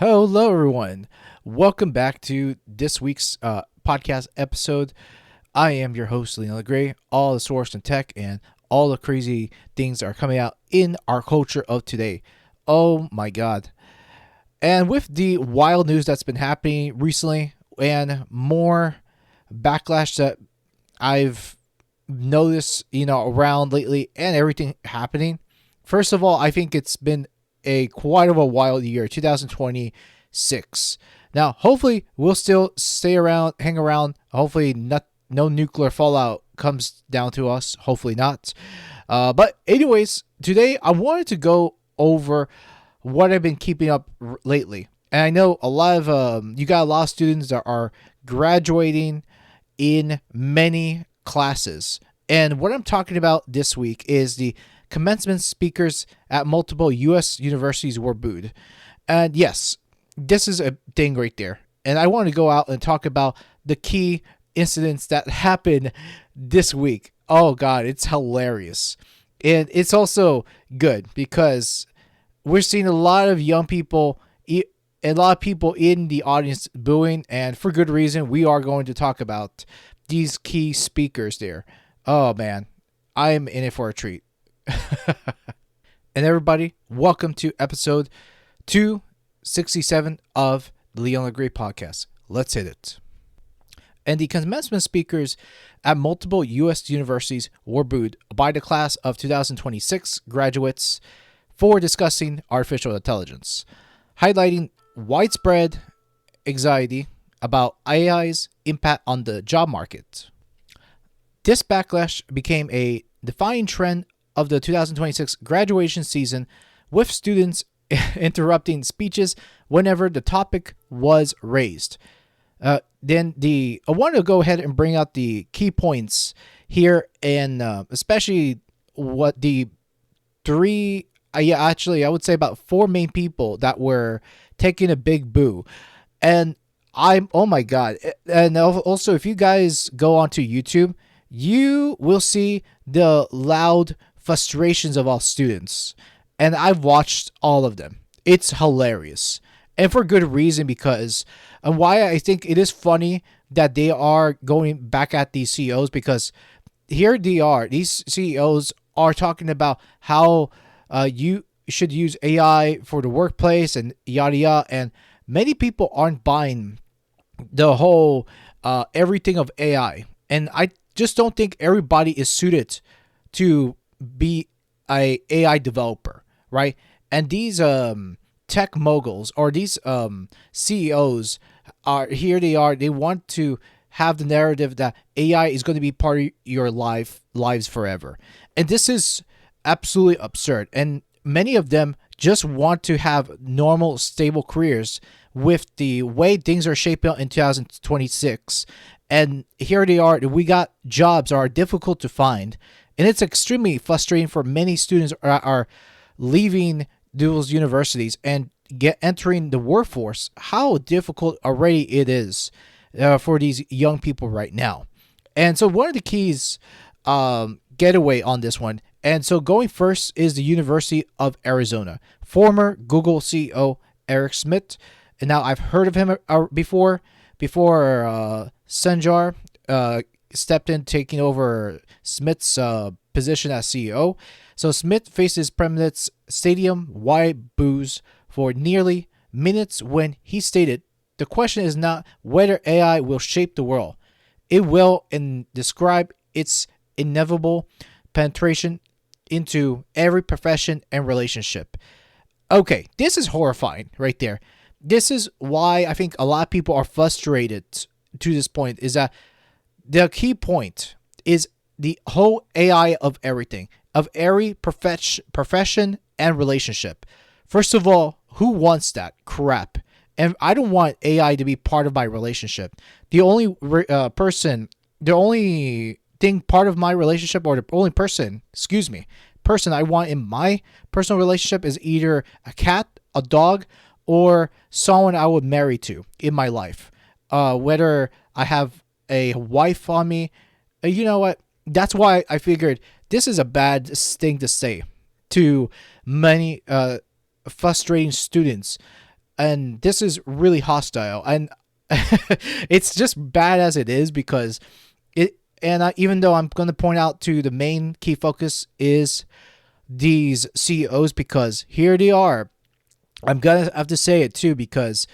Hello, everyone. Welcome back to this week's podcast episode. I am your host, Leon LeGray. All the source and tech and all the crazy things that are coming out in our culture of today. Oh my God. And with the wild news that's been happening recently and more backlash that I've noticed, around lately and everything happening. First of all, I think it's been a quite of a wild year, 2026. Now, hopefully, we'll still stay around, hang around. Hopefully, no nuclear fallout comes down to us. Hopefully not. But anyways, today I wanted to go over what I've been keeping up lately. And I know a lot of you got a lot of students that are graduating in many classes. And what I'm talking about this week is the commencement speakers at multiple U.S. universities were booed. And yes, this is a thing right there. And I want to go out and talk about the key incidents that happened this week. Oh, God, it's hilarious. And it's also good because we're seeing a lot of young people, a lot of people in the audience booing, and for good reason. We are going to talk about these key speakers there. Oh, man, I'm in it for a treat. And everybody, welcome to episode 267 of the Leon LeGray podcast. Let's hit it. And the commencement speakers at multiple U.S. universities were booed by the class of 2026 graduates for discussing artificial intelligence, highlighting widespread anxiety about AI's impact on the job market. This backlash became a defining trend of the 2026 graduation season, with students interrupting speeches whenever the topic was raised. I want to go ahead and bring out the key points here, and especially what the three, I would say about four main people that were taking a big boo. And oh my God. And also, if you guys go onto YouTube, you will see the loud frustrations of all students. And I've watched all of them. It's hilarious. And for good reason, because and why I think it is funny that they are going back at these CEOs, because here they are. These CEOs are talking about how you should use AI for the workplace and yada yada. And many people aren't buying the whole everything of AI. And I just don't think everybody is suited to be a AI developer, right? And these tech moguls or these CEOs are here. They want to have the narrative that AI is going to be part of your lives forever, and this is absolutely absurd. And many of them just want to have normal, stable careers with the way things are shaping up in 2026. And here they are. We got jobs that are difficult to find. And it's extremely frustrating for many students are leaving those universities and entering the workforce. How difficult already it is for these young people right now. And so one of the keys getaway on this one. And so going first is the University of Arizona. Former Google CEO Eric Schmidt. And now I've heard of him before Sanjar stepped in, taking over Smith's position as CEO. So Smith faces President's stadium-wide boos for nearly minutes when he stated, "The question is not whether AI will shape the world. It will, and describe its inevitable penetration into every profession and relationship." Okay, this is horrifying right there. This is why I think a lot of people are frustrated to this point, is that the key point is the whole AI of everything, of every profession and relationship. First of all, who wants that crap? And I don't want AI to be part of my relationship. The only the only thing part of my relationship, or the only person I want in my personal relationship is either a cat, a dog, or someone I would marry to in my life. Whether I have a wife on me, you know what? That's why I figured this is a bad thing to say to many frustrating students. And this is really hostile, and it's just bad as it is because it. And even though I'm going to point out to the main key focus is these CEOs, because here they are. I'm gonna have to say it too, because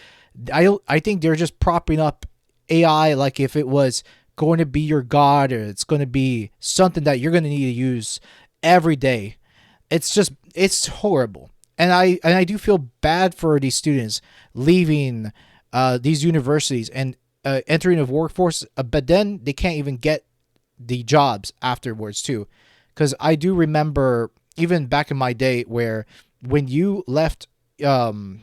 I think they're just propping up AI like if it was going to be your god, or it's going to be something that you're going to need to use every day. It's horrible, and I do feel bad for these students leaving these universities and entering the workforce, but then they can't even get the jobs afterwards too, because I do remember even back in my day where when you left um,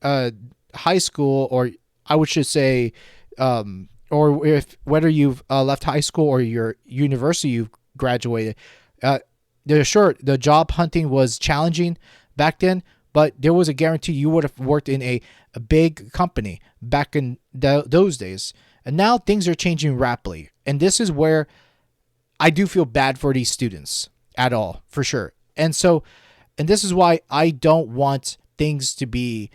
high school, or I would should say, or if whether you've left high school or your university you've graduated, uh, the job hunting was challenging back then, but there was a guarantee you would have worked in a big company back in those days. And now things are changing rapidly, and this is where I do feel bad for these students at all, for sure. And this is why I don't want things to be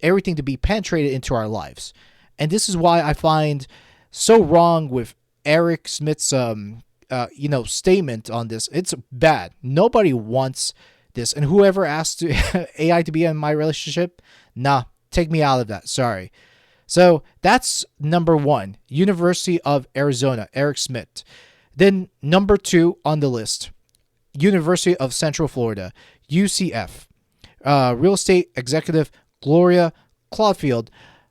everything to be penetrated into our lives. And this is why I find so wrong with Eric Smith's statement on this. It's bad. Nobody wants this. And whoever asked AI to be in my relationship, nah, take me out of that. Sorry. So that's number one, University of Arizona, Eric Smith. Then number 2 on the list, University of Central Florida, UCF. Real estate executive Gloria Claudifield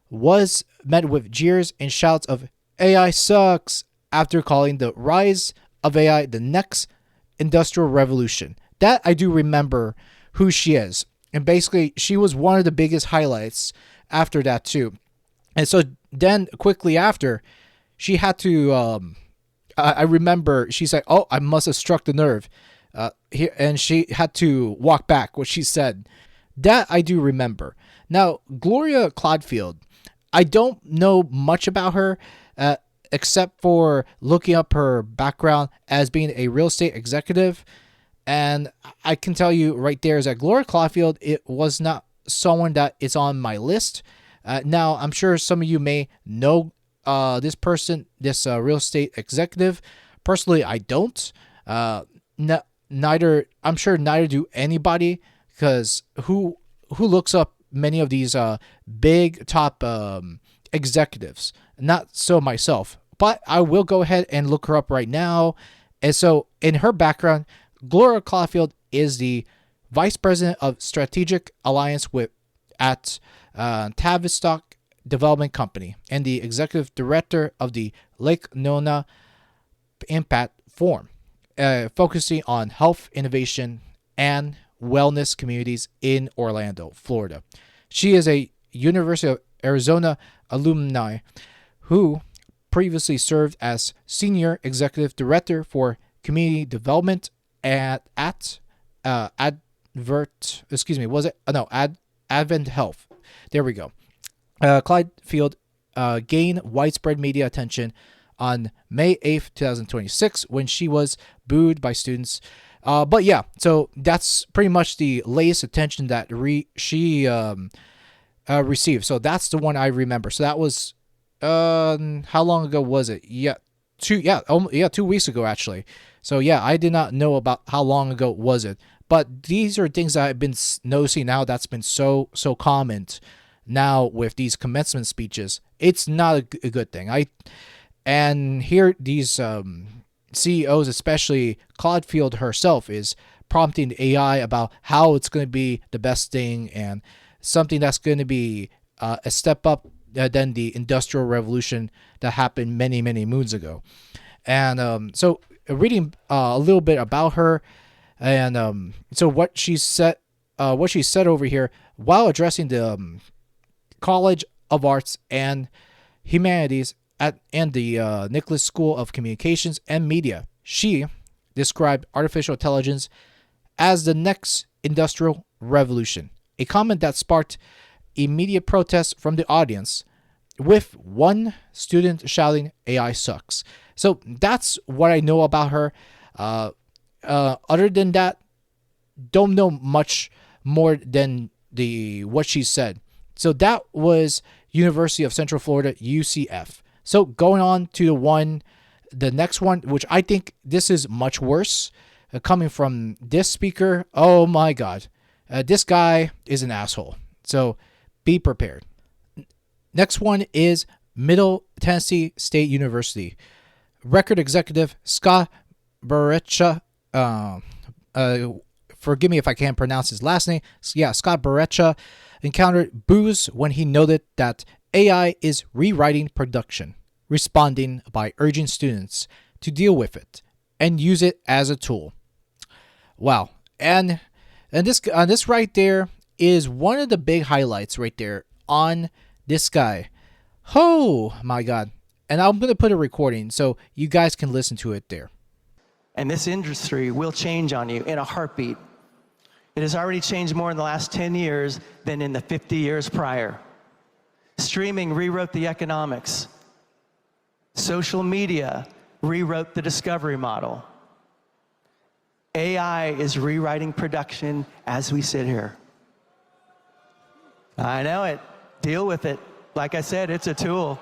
was met with jeers and shouts of AI sucks after calling the rise of AI the next industrial revolution. That I do remember who she is. And basically, she was one of the biggest highlights after that too. And so then quickly after, she had to, I remember she said, oh, I must have struck the nerve. And she had to walk back what she said. That I do remember. Now, Gloria Claudifield, I don't know much about her, except for looking up her background as being a real estate executive. And I can tell you right there is that Gloria Claudifield, it was not someone that is on my list. Now, I'm sure some of you may know this person, this real estate executive. Personally, I don't. Neither do anybody, because who looks up many of these big top executives? Not so myself, but I will go ahead and look her up right now. And so in her background, Gloria Claudifield is the vice president of strategic alliance at Tavistock Development Company and the executive director of the Lake Nona Impact Forum, focusing on health innovation and wellness communities in Orlando, Florida. She is a University of Arizona alumni who previously served as senior executive director for community development at Advent Health. There we go. Claudifield gained widespread media attention on May 8th, 2026, when she was booed by students. But yeah, so that's pretty much the latest attention that she received. So that's the one I remember. So that was how long ago was it? 2 weeks ago actually. So yeah, I did not know about how long ago was it. But these are things that I've been noticing now that's been so common now with these commencement speeches. It's not a good thing. And here these CEOs, especially Claudifield herself, is prompting the AI about how it's going to be the best thing and something that's going to be a step up than the Industrial Revolution that happened many moons ago. And so reading a little bit about her, and so what she said over here while addressing the College of Arts and Humanities and the Nicholas School of Communications and Media. She described artificial intelligence as the next industrial revolution, a comment that sparked immediate protests from the audience, with one student shouting, AI sucks. So that's what I know about her. Other than that, don't know much more than what she said. So that was University of Central Florida, UCF. So going on to the next one, which I think this is much worse, coming from this speaker. Oh my God. This guy is an asshole. So be prepared. Next one is Middle Tennessee State University. Record executive Scott Barrecha. Forgive me if I can't pronounce his last name. Yeah, Scott Barrecha encountered boos when he noted that AI is rewriting production, responding by urging students to deal with it and use it as a tool. Wow. And this right there is one of the big highlights right there on this guy. Oh my God. And I'm going to put a recording so you guys can listen to it there. And this industry will change on you in a heartbeat. It has already changed more in the last 10 years than in the 50 years prior. Streaming rewrote the economics. Social media rewrote the discovery model. AI is rewriting production as we sit here. I know it. Deal with it. Like I said, it's a tool.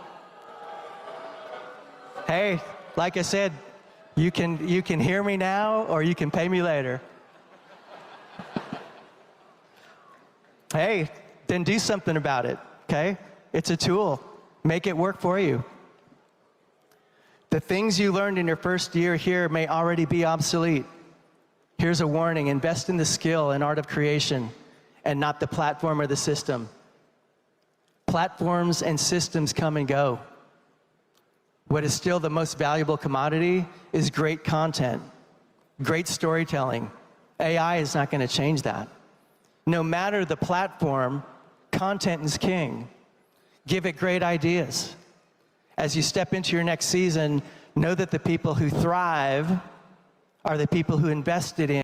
Hey, like I said, you can hear me now or you can pay me later. Hey, then do something about it, okay? It's a tool. Make it work for you. The things you learned in your first year here may already be obsolete. Here's a warning: invest in the skill and art of creation and not the platform or the system. Platforms and systems come and go. What is still the most valuable commodity is great content, great storytelling. AI is not going to change that. No matter the platform, content is king. Give it great ideas. As you step into your next season, know that the people who thrive are the people who invested in.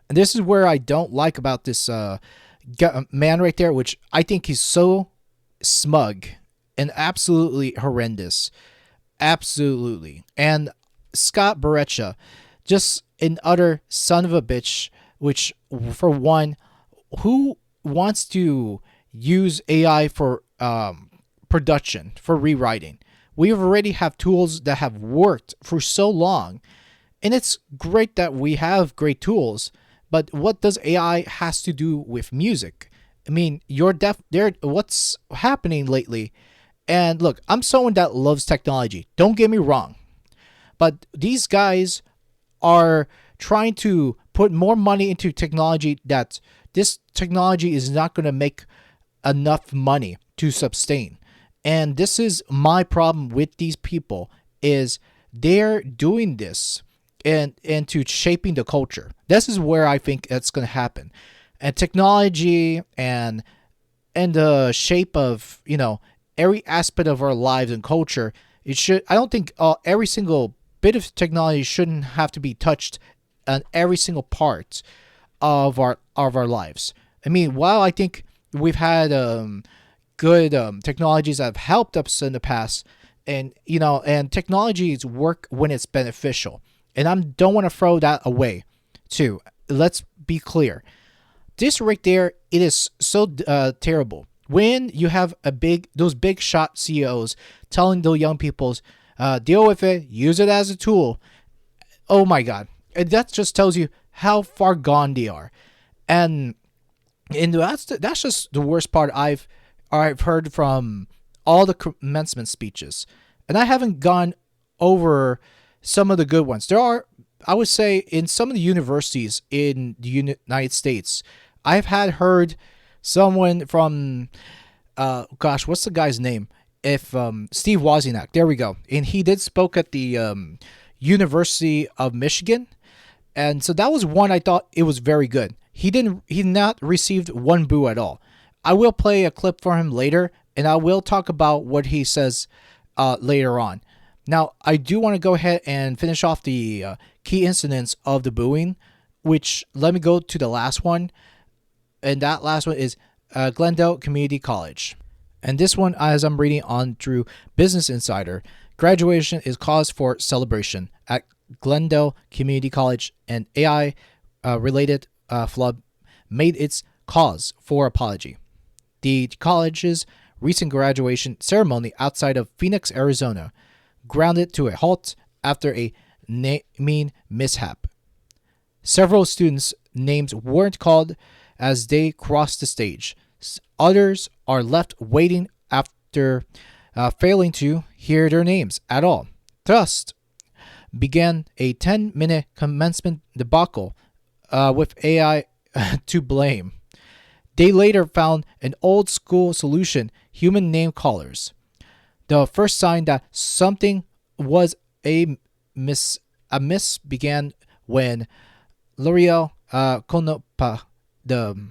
And this is where I don't like about this man right there, which I think he's so smug and absolutely horrendous. Absolutely. And Scott Barrecha, just an utter son of a bitch, which, for one, who wants to use AI for production, for rewriting? We already have tools that have worked for so long, and it's great that we have great tools, but what does AI has to do with music? I mean, what's happening lately? And look, I'm someone that loves technology. Don't get me wrong. But these guys are trying to put more money into technology that this technology is not going to make enough money to sustain. And this is my problem with these people, is they're doing this and to shaping the culture. This is where I think that's going to happen. And technology and the shape of, every aspect of our lives and culture, I don't think every single bit of technology shouldn't have to be touched on every single part of our lives. I mean, while I think we've had good technologies that have helped us in the past, and technologies work when it's beneficial, and I don't want to throw that away too. Let's be clear. This right there, it is so terrible when you have those big shot CEOs telling the young peoples, deal with it, use it as a tool. Oh my God. And that just tells you how far gone they are. And that's just the worst part I've heard from all the commencement speeches. And I haven't gone over some of the good ones. There are, I would say, in some of the universities in the United States, I've heard someone from, what's the guy's name? Steve Wozniak. There we go. And he did spoke at the University of Michigan. And so that was one I thought it was very good. He not received one boo at all. I will play a clip for him later, and I will talk about what he says later on. Now, I do want to go ahead and finish off the key incidents of the booing, which, let me go to the last one. And that last one is Glendale Community College. And this one, as I'm reading on through Business Insider, graduation is cause for celebration at Glendale Community College, and AI related flub made its cause for apology. the college's recent graduation ceremony outside of Phoenix, Arizona, grounded to a halt after a naming mishap. Several students' names weren't called as they crossed the stage. Others are left waiting after failing to hear their names at all. Thus began a 10-minute commencement debacle with AI to blame. They later found an old school solution, human name callers. The first sign that something was amiss began when L'Oreal Konopa, the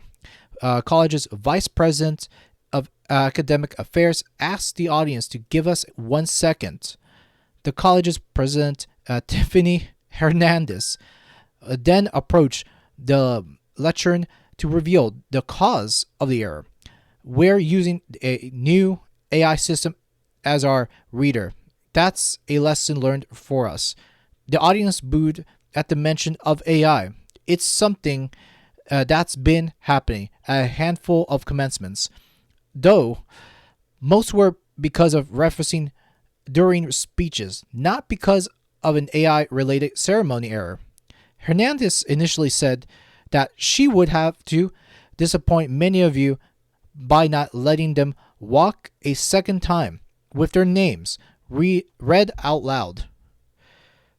college's vice president of academic affairs, asked the audience to give us 1 second. The college's president, Tiffany Hernandez, then approached the lectern to reveal the cause of the error. We're using a new AI system as our reader. That's a lesson learned for us. The audience booed at the mention of AI. It's something that's been happening at a handful of commencements, though most were because of referencing during speeches, not because of an AI-related ceremony error. Hernandez initially said that she would have to disappoint many of you by not letting them walk a second time with their names read out loud.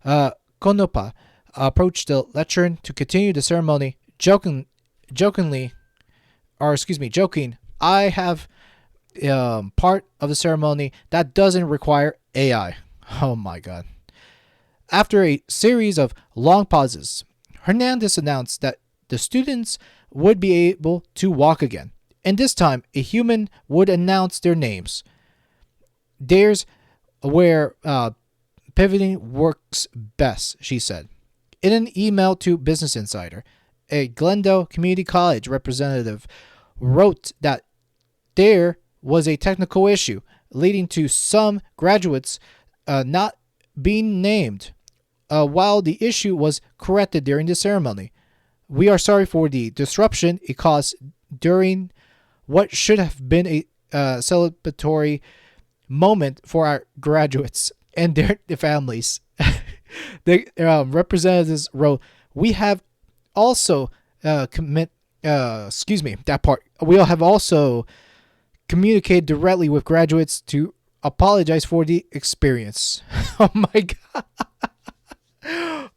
Konopa approached the lectern to continue the ceremony, joking, I have part of the ceremony that doesn't require AI. Oh my God. After a series of long pauses, Hernandez announced that the students would be able to walk again, and this time a human would announce their names. There's where pivoting works best, she said. In an email to Business Insider, a Glendale Community College representative wrote that there was a technical issue leading to some graduates not being named. While the issue was corrected during the ceremony, we are sorry for the disruption it caused during what should have been a celebratory moment for our graduates and their families. The representatives wrote, "We have also We all have also communicated directly with graduates to apologize for the experience." Oh my God.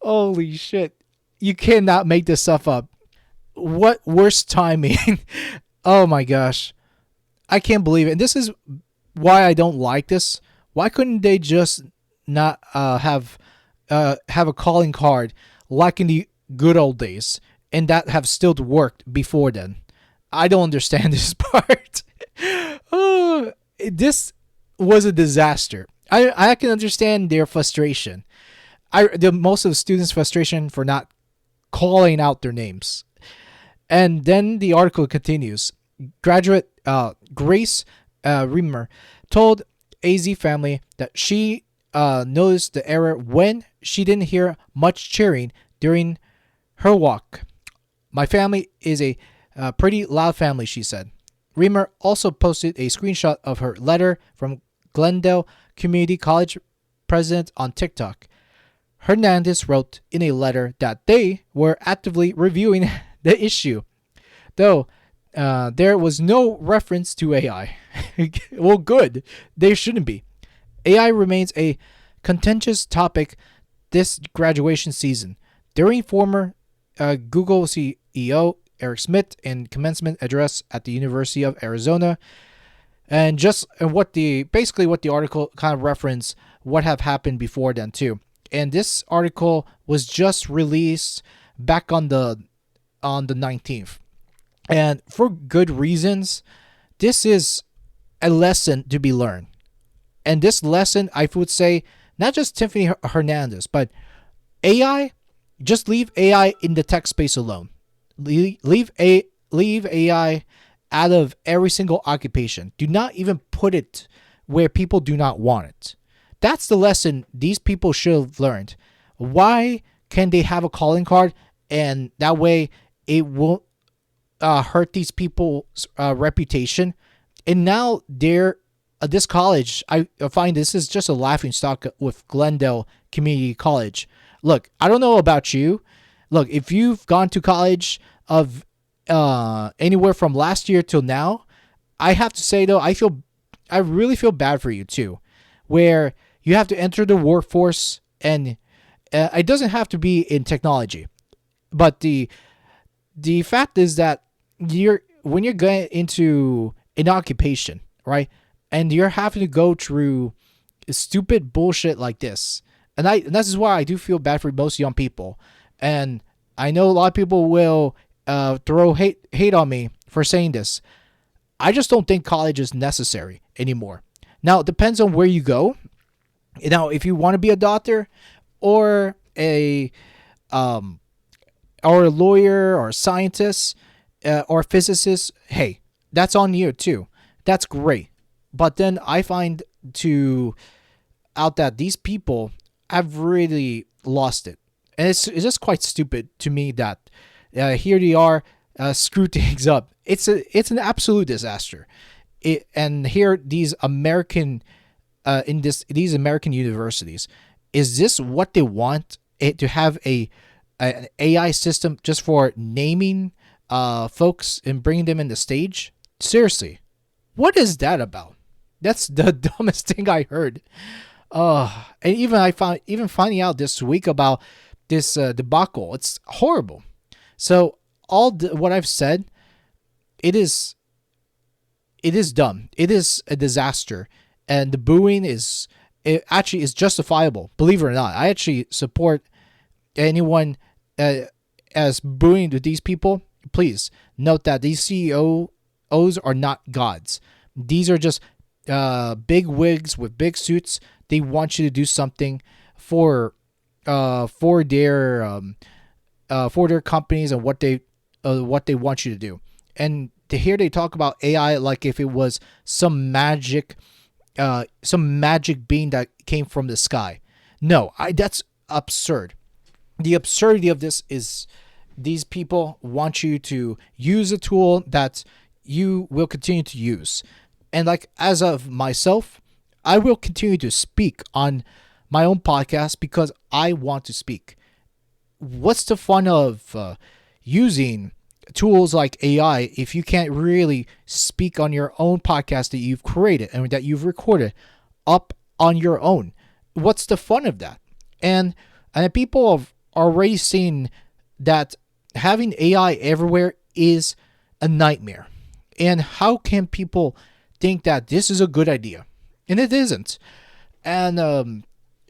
Holy shit. You cannot make this stuff up. What worse timing. Oh my gosh. I can't believe it. And this is why I don't like this. Why couldn't they just not have a calling card like in the good old days and that have still worked before then? I don't understand this part. This was a disaster. I can understand their frustration. Most of the students' frustration for not calling out their names. And then the article continues. Graduate Grace Reamer told AZ Family that she noticed the error when she didn't hear much cheering during her walk. "My family is a pretty loud family," she said. Reamer also posted a screenshot of her letter from Glendale Community College president on TikTok. Hernandez wrote in a letter that they were actively reviewing the issue, though there was no reference to AI. Well, good. There shouldn't be. AI remains a contentious topic this graduation season. During former Google CEO Eric Schmidt in commencement address at the University of Arizona, and what the article kind of referenced what have happened before then too. And this article was just released back on the 19th. And for good reasons, this is a lesson to be learned. And this lesson, I would say, not just Tiffany Hernandez, but AI, just leave AI in the tech space alone. Leave AI out of every single occupation. Do not even put it where people do not want it. That's the lesson these people should have learned. Why can they have a calling card and that way it won't hurt these people's reputation And now this college, I find this is just a laughing stock with Glendale Community College. Look, I don't know about you. Look, if you've gone to college of anywhere from last year till now, I have to say though, I really feel bad for you too, where you have to enter the workforce, and it doesn't have to be in technology, but the fact is that when you're going into an occupation, right, and you're having to go through stupid bullshit like this, and this is why I do feel bad for most young people, and I know a lot of people will throw hate on me for saying this. I just don't think college is necessary anymore. Now, it depends on where you go. Now, if you want to be a doctor or a lawyer or a scientist or a physicist, hey, that's on you too. That's great. But then I find out that these people have really lost it. And it's just quite stupid to me that here they are screw things up. It's an absolute disaster. And here these American these American universities, is this what they want? To have an AI system just for naming folks and bringing them in the stage? Seriously, what is that about? That's the dumbest thing I heard. And even finding out this week about this debacle, it's horrible. So what I've said, it is dumb. It is a disaster, and the booing is justifiable. Believe it or not, I actually support anyone as booing to these people. Please note that these CEOs are not gods. These are just big wigs with big suits. They want you to do something for their companies and what they want you to do. And to hear they talk about AI like if it was some magic being that came from the sky. No, that's absurd. The absurdity of this is these people want you to use a tool that you will continue to use. And like, as of myself, I will continue to speak on my own podcast because I want to speak. What's the fun of using tools like AI if you can't really speak on your own podcast that you've created and that you've recorded up on your own? What's the fun of that? And people have already seen that having AI everywhere is a nightmare. And how can people think that this is a good idea? And it isn't. And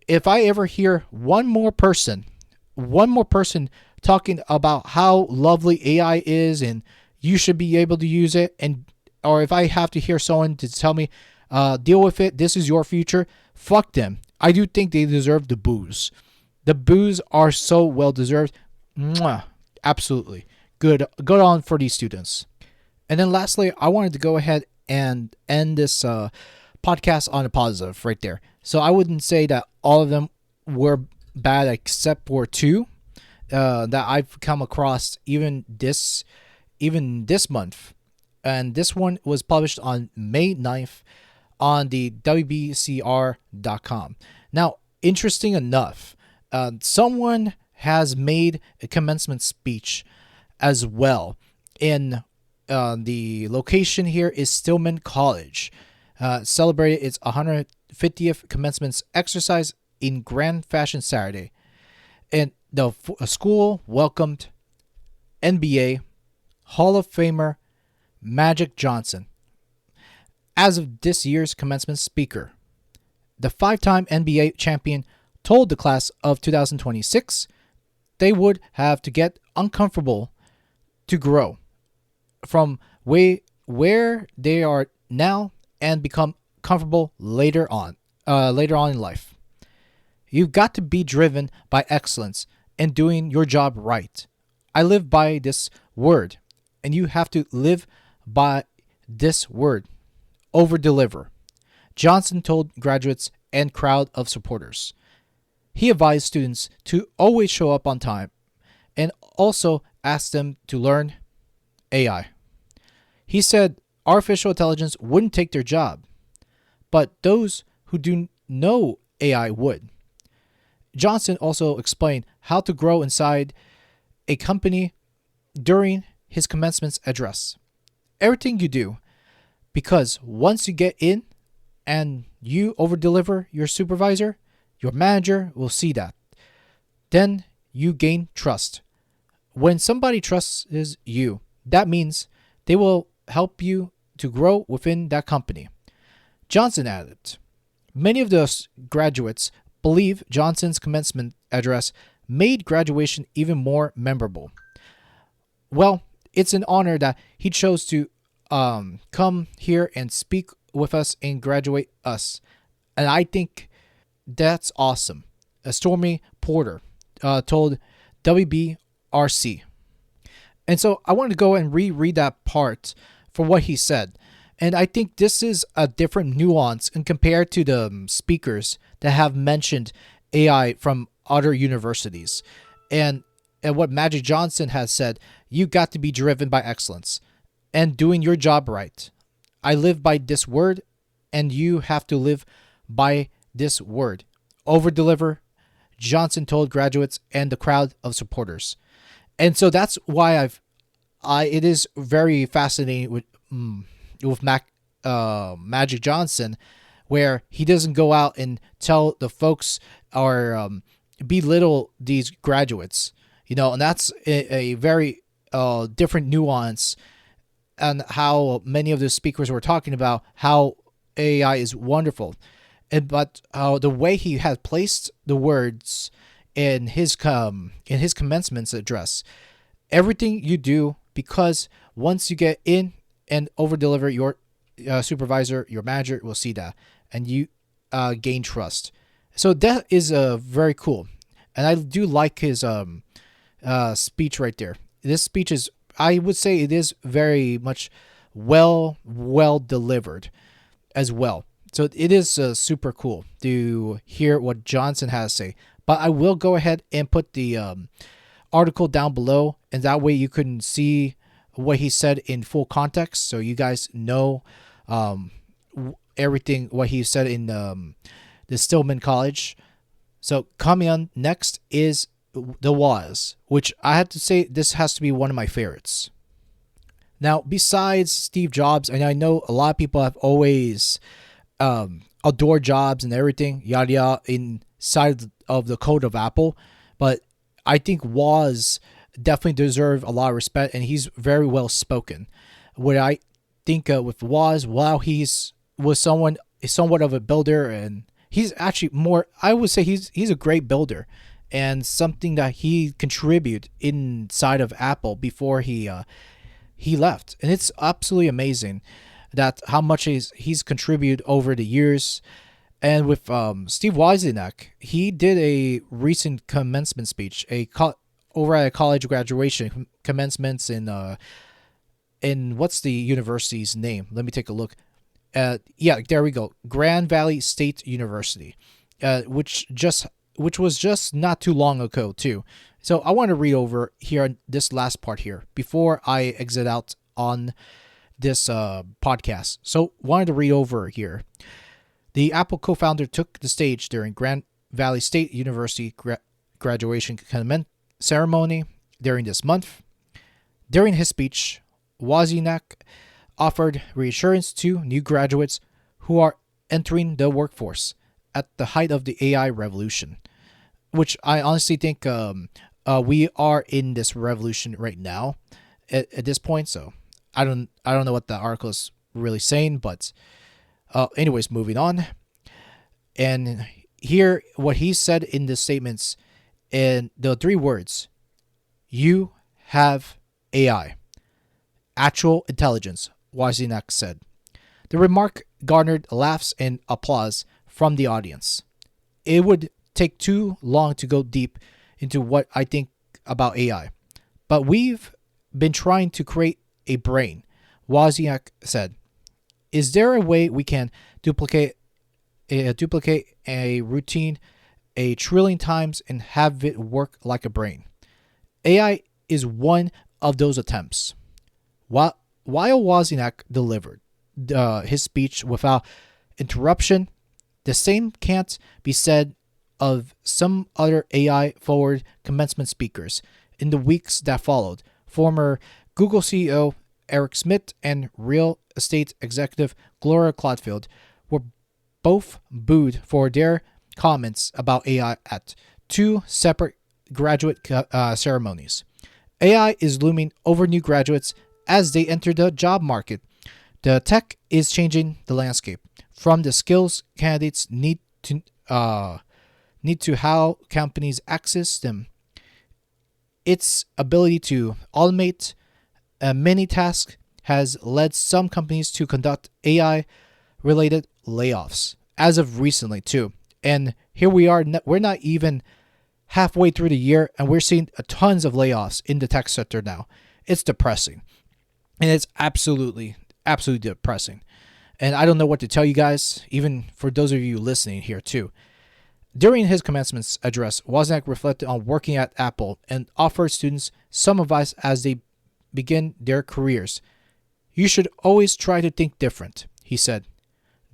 if I ever hear one more person talking about how lovely AI is and you should be able to use it, or if I have to hear someone to tell me, deal with it, this is your future, fuck them. I do think they deserve the boos. The boos are so well deserved. Mwah. Absolutely. Good on for these students. And then lastly, I wanted to go ahead and end this podcast on a positive right there. So I wouldn't say that all of them were bad except for two that I've come across even this month. And this one was published on May 9th on the WBCR.com. Now, interesting enough, someone has made a commencement speech as well. In the location here is Stillman College. Celebrated its 150th commencement exercise in grand fashion Saturday. And the school welcomed NBA Hall of Famer Magic Johnson as of this year's commencement speaker. The 5-time NBA champion told the class of 2026 they would have to get uncomfortable to grow from where they are now and become comfortable later on in life. You've got to be driven by excellence and doing your job right. I live by this word, and you have to live by this word. Over-deliver. Johnson told graduates and crowd of supporters. He advised students to always show up on time and also asked them to learn AI. He said, artificial intelligence wouldn't take their job, but those who do know AI would. Johnson also explained how to grow inside a company during his commencement address. Everything you do, because once you get in and you overdeliver your supervisor, your manager will see that. Then you gain trust. When somebody trusts you, that means they will help you to grow within that company. Johnson added, many of those graduates believe Johnson's commencement address made graduation even more memorable. Well, it's an honor that he chose to come here and speak with us and graduate us. And I think that's awesome. Stormy Porter told WBRC. And so I wanted to go and reread that part for what he said. And I think this is a different nuance in compared to the speakers that have mentioned AI from other universities. And what Magic Johnson has said, you got to be driven by excellence and doing your job right. I live by this word, and you have to live by this word. Over deliver, Johnson told graduates and the crowd of supporters. And so that's why it is very fascinating with Magic Johnson, where he doesn't go out and tell the folks or belittle these graduates, and that's a very different nuance, and how many of the speakers were talking about how AI is wonderful, but the way he had placed the words in his commencement address, everything you do, because once you get in and over deliver, your supervisor, your manager will see that, and you gain trust. So that is very cool, and I do like his speech right there. This speech is, I would say, it is very much well delivered as well. So it is super cool to hear what Johnson has to say. But I will go ahead and put the article down below, and that way you can see what he said in full context, so you guys know everything what he said in the Stillman College. So coming on next is the Woz, which I have to say this has to be one of my favorites. Now, besides Steve Jobs, and I know a lot of people have always adored Jobs and everything, yada yada, inside of the code of Apple, but I think Woz definitely deserve a lot of respect, and he's very well spoken. What I think with Woz, while was somewhat of a builder, and he's actually more, I would say he's a great builder, and something that he contributed inside of Apple before he left. And it's absolutely amazing that how much he's contributed over the years. And with Steve Wozniak, he did a recent commencement speech, over at a college graduation commencements in what's the university's name? Let me take a look. Yeah, there we go. Grand Valley State University, which was just not too long ago too. So I want to read over here on this last part here before I exit out on this podcast. So wanted to read over here. The Apple co-founder took the stage during Grand Valley State University graduation ceremony during this month. During his speech, Wozniak offered reassurance to new graduates who are entering the workforce at the height of the AI revolution, which I honestly think we are in this revolution right now at this point. So I don't know what the article is really saying, but anyways, moving on. And here, what he said in the statements, in the 3 words: you have AI, actual intelligence, Wozniak said. The remark garnered laughs and applause from the audience. It would take too long to go deep into what I think about AI, but we've been trying to create a brain, Wozniak said. Is there a way we can duplicate a routine a trillion times and have it work like a brain? AI is one of those attempts. while Wozniak delivered his speech without interruption, the same can't be said of some other AI-forward commencement speakers in the weeks that followed. Former Google CEO Eric Schmidt and real estate executive Gloria Clotfield were both booed for their comments about AI at two separate graduate ceremonies. AI is looming over new graduates as they enter the job market. The tech is changing the landscape from the skills candidates need to how companies access them. Its ability to automate many tasks has led some companies to conduct AI-related layoffs as of recently too. And here we are, we're not even halfway through the year, and we're seeing tons of layoffs in the tech sector now. It's depressing. And it's absolutely depressing. And I don't know what to tell you guys, even for those of you listening here too. During his commencement address, Wozniak reflected on working at Apple and offered students some advice as they begin their careers. You should always try to think different, he said.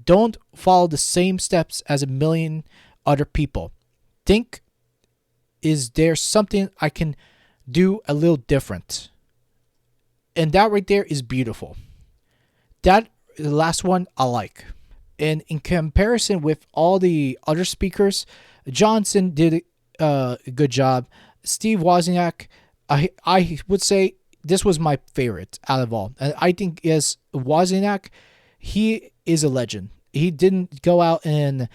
Don't follow the same steps as a million other people. Think, is there something I can do a little different? And that right there is beautiful. That the last one I like. And in comparison with all the other speakers, Johnson did a good job. Steve Wozniak, I would say this was my favorite out of all. And I think is Wozniak, he is a legend. He didn't go out and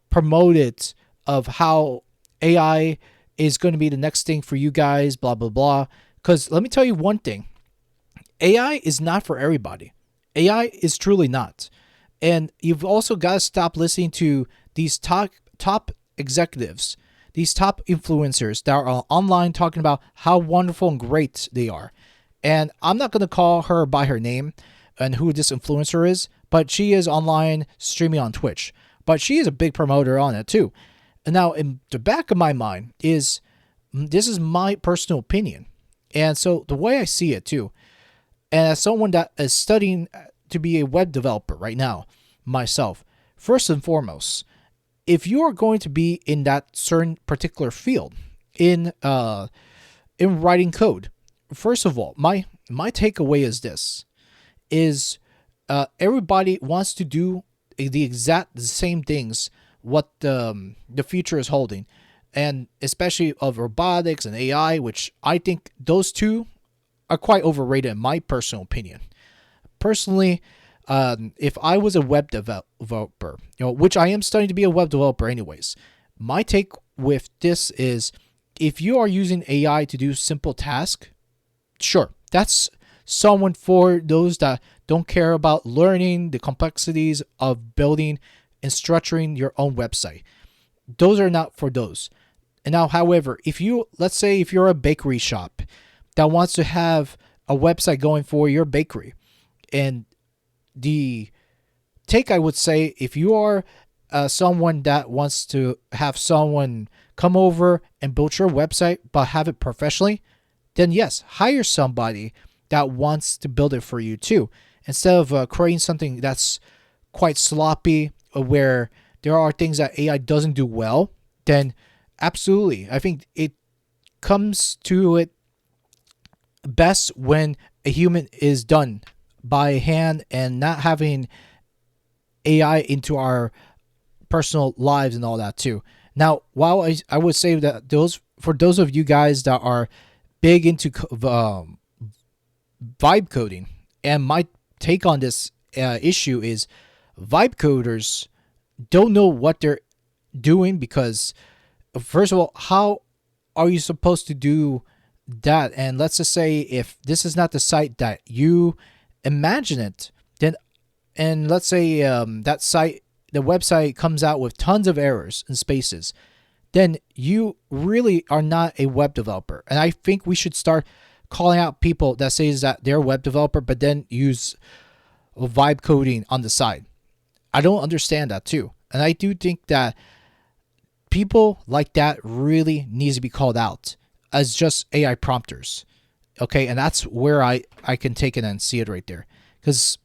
promote it of how AI is going to be the next thing for you guys, blah, blah, blah. Because let me tell you one thing. AI is not for everybody. AI is truly not. And you've also got to stop listening to these top executives, these top influencers that are online talking about how wonderful and great they are. And I'm not going to call her by her name and who this influencer is, but she is online streaming on Twitch. But she is a big promoter on it too. And now in the back of my mind is, this is my personal opinion. And so the way I see it too, and as someone that is studying to be a web developer right now, myself, first and foremost, if you are going to be in that certain particular field in writing code, first of all, my takeaway is this: everybody wants to do the exact same things what the future is holding, and especially of robotics and AI, which I think those two are quite overrated in my personal opinion. Personally, if I was a web developer, which I am studying to be a web developer anyways, my take with this is, if you are using AI to do simple tasks, sure, that's someone for those that don't care about learning the complexities of building and structuring your own website. Those are not for those. And now, however, let's say if you're a bakery shop that wants to have a website going for your bakery, and the take, I would say, if you are someone that wants to have someone come over and build your website but have it professionally, then yes, hire somebody that wants to build it for you too, instead of creating something that's quite sloppy, where there are things that AI doesn't do well. Then absolutely, I think it comes to it best when a human is done by hand and not having AI into our personal lives and all that too. Now, while I would say that for those of you guys that are big into vibe coding, and my take on this issue is, vibe coders don't know what they're doing, because first of all, how are you supposed to do that? And let's just say if this is not the site that you imagine it, then, and let's say that site, the website comes out with tons of errors and spaces, then you really are not a web developer. And I think we should start calling out people that says that they're a web developer but then use vibe coding on the side. I don't understand that too. And I do think that people like that really needs to be called out as just AI prompters. Okay, and that's where I can take it and see it right there, because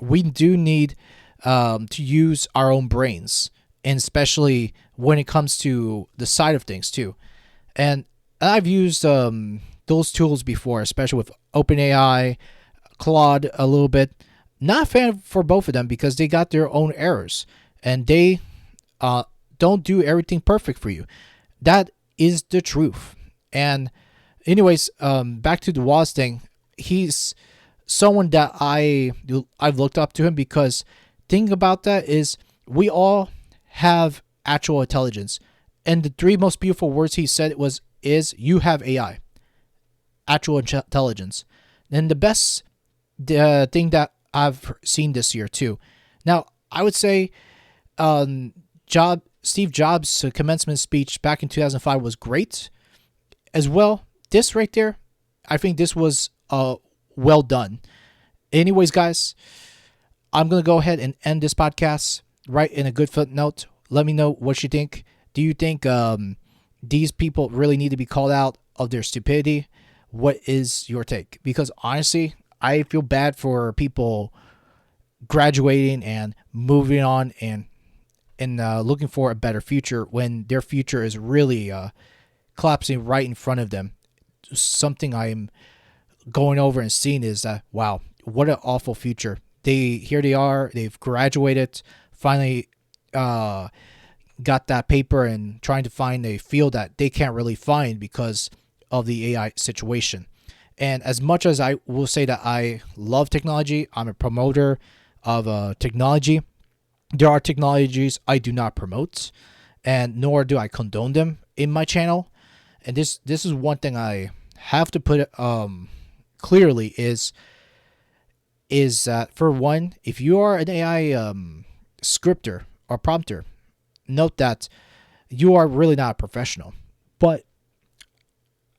we do need to use our own brains, and especially when it comes to the side of things too. And I've used those tools before, especially with OpenAI, Claude a little bit. Not a fan for both of them because they got their own errors, and they don't do everything perfect for you. That is the truth. And anyways, back to the Woz thing. He's someone that I've looked up to him because thing about that is we all have actual intelligence, and the three most beautiful words he said is you have AI, actual intelligence, and the best thing that I've seen this year too. Now I would say, Steve Jobs' commencement speech back in 2005 was great as well. This right there, I think this was well done. Anyways, guys, I'm going to go ahead and end this podcast right in a good footnote. Let me know what you think. Do you think these people really need to be called out of their stupidity? What is your take? Because honestly, I feel bad for people graduating and moving on and looking for a better future when their future is really collapsing right in front of them. Something I'm going over and seeing is that, wow, what an awful future. Here they are, they've graduated, finally got that paper and trying to find a field that they can't really find because of the AI situation. And as much as I will say that I love technology, I'm a promoter of technology, there are technologies I do not promote, and nor do I condone them in my channel. And this is one thing I have to put clearly is that, for one, if you are an AI scripter or prompter, note that you are really not a professional. But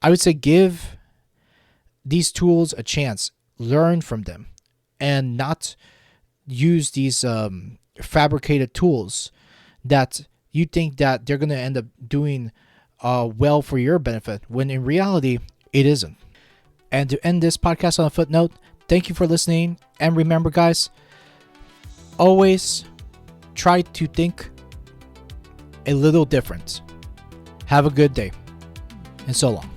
I would say give these tools a chance, learn from them, and not use these fabricated tools that you think that they're going to end up doing well for your benefit, when in reality, it isn't. And to end this podcast on a footnote, thank you for listening. And remember, guys, always try to think a little different. Have a good day, and so long.